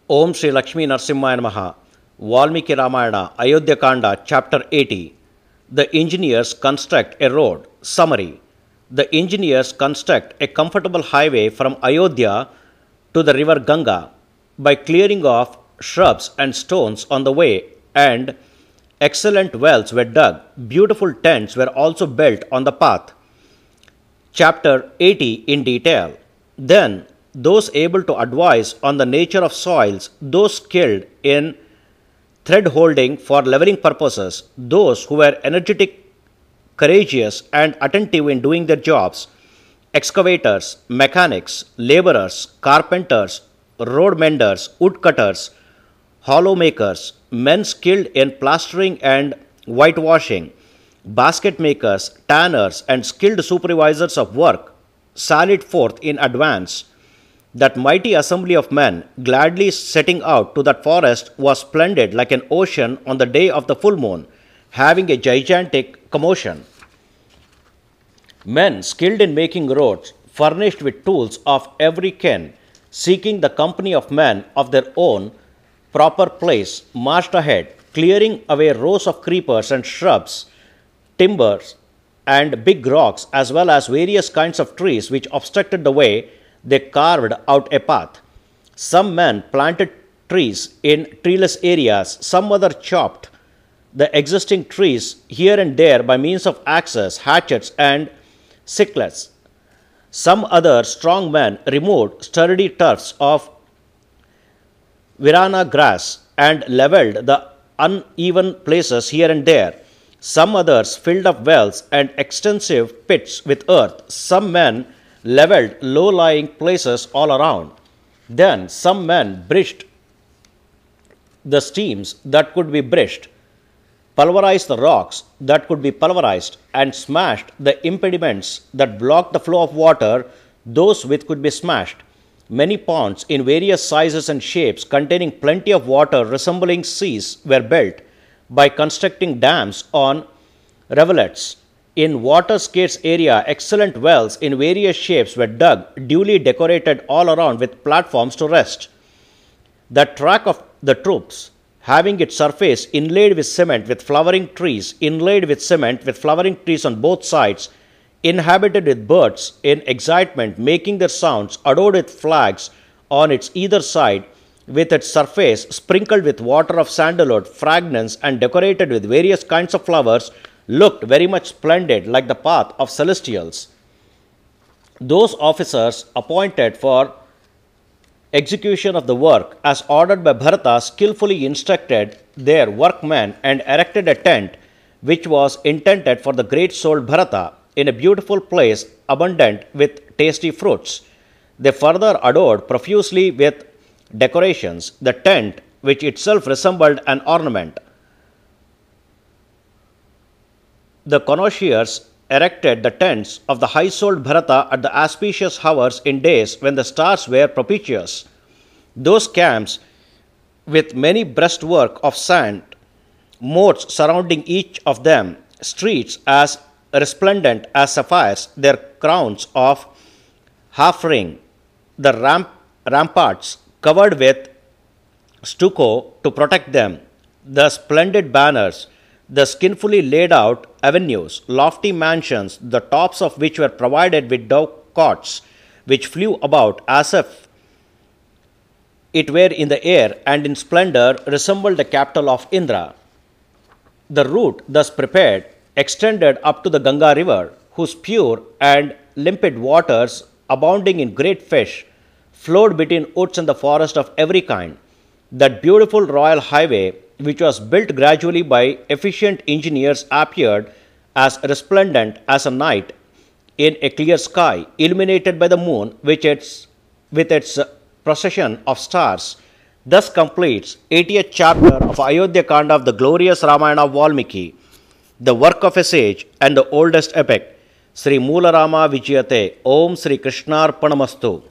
Om Sri Lakshmi Narsimhaya Namaha. Valmiki Ramayana, Ayodhya Kanda, Chapter 80. The engineers construct a road. Summary. The engineers construct a comfortable highway from Ayodhya to the river Ganga by clearing off shrubs and stones on the way, and excellent wells were dug. Beautiful tents were also built on the path. Chapter 80 in detail. Then those able to advise on the nature of soils, those skilled in thread holding for leveling purposes, those who were energetic, courageous, and attentive in doing their jobs, excavators, mechanics, laborers, carpenters, road menders, woodcutters, hollow makers, men skilled in plastering and whitewashing, basket makers, tanners, and skilled supervisors of work, sallied forth in advance. That mighty assembly of men, gladly setting out to that forest, was splendid like an ocean on the day of the full moon, having a gigantic commotion. Men skilled in making roads, furnished with tools of every kind, seeking the company of men of their own proper place, marched ahead, clearing away rows of creepers and shrubs, timbers, and big rocks, as well as various kinds of trees which obstructed the way. They carved out a path. Some men planted trees in treeless areas, some other chopped the existing trees here and there by means of axes, hatchets, and sicklets. Some other strong men removed sturdy tufts of virana grass and leveled the uneven places here and there. Some others filled up wells and extensive pits with earth. Some men leveled low-lying places all around. Then some men bridged the streams that could be bridged, pulverized the rocks that could be pulverized, and smashed the impediments that blocked the flow of water, those which could be smashed. Many ponds in various sizes and shapes containing plenty of water resembling seas were built by constructing dams on rivulets. In water-scarce area, excellent wells in various shapes were dug, duly decorated all around with platforms to rest. The track of the troops, having its surface inlaid with cement with flowering trees, inlaid with cement with flowering trees on both sides, inhabited with birds in excitement, making their sounds, adored with flags on its either side, with its surface sprinkled with water of sandalwood, fragrance, and decorated with various kinds of flowers, looked very much splendid like the path of celestials. Those officers appointed for execution of the work as ordered by Bharata skillfully instructed their workmen and erected a tent which was intended for the great-souled Bharata in a beautiful place abundant with tasty fruits. They further adored profusely with decorations the tent which itself resembled an ornament. The connoisseurs erected the tents of the high-souled Bharata at the auspicious hours in days when the stars were propitious. Those camps, with many breastwork of sand, moats surrounding each of them, streets as resplendent as sapphires, their crowns of half-ring, the ramparts covered with stucco to protect them, the splendid banners, the skillfully laid out avenues, lofty mansions, the tops of which were provided with dovecots, which flew about as if it were in the air, and in splendor resembled the capital of Indra. The route thus prepared extended up to the Ganga river, whose pure and limpid waters, abounding in great fish, flowed between woods and the forest of every kind. That beautiful royal highway, which was built gradually by efficient engineers, appeared as resplendent as a night in a clear sky, illuminated by the moon with its procession of stars. Thus completes 80th chapter of Ayodhya Kanda of the glorious Ramayana of Valmiki, the work of a sage and the oldest epic. Sri Moola Rama Vijayate. Om Sri Krishnarpanamastu.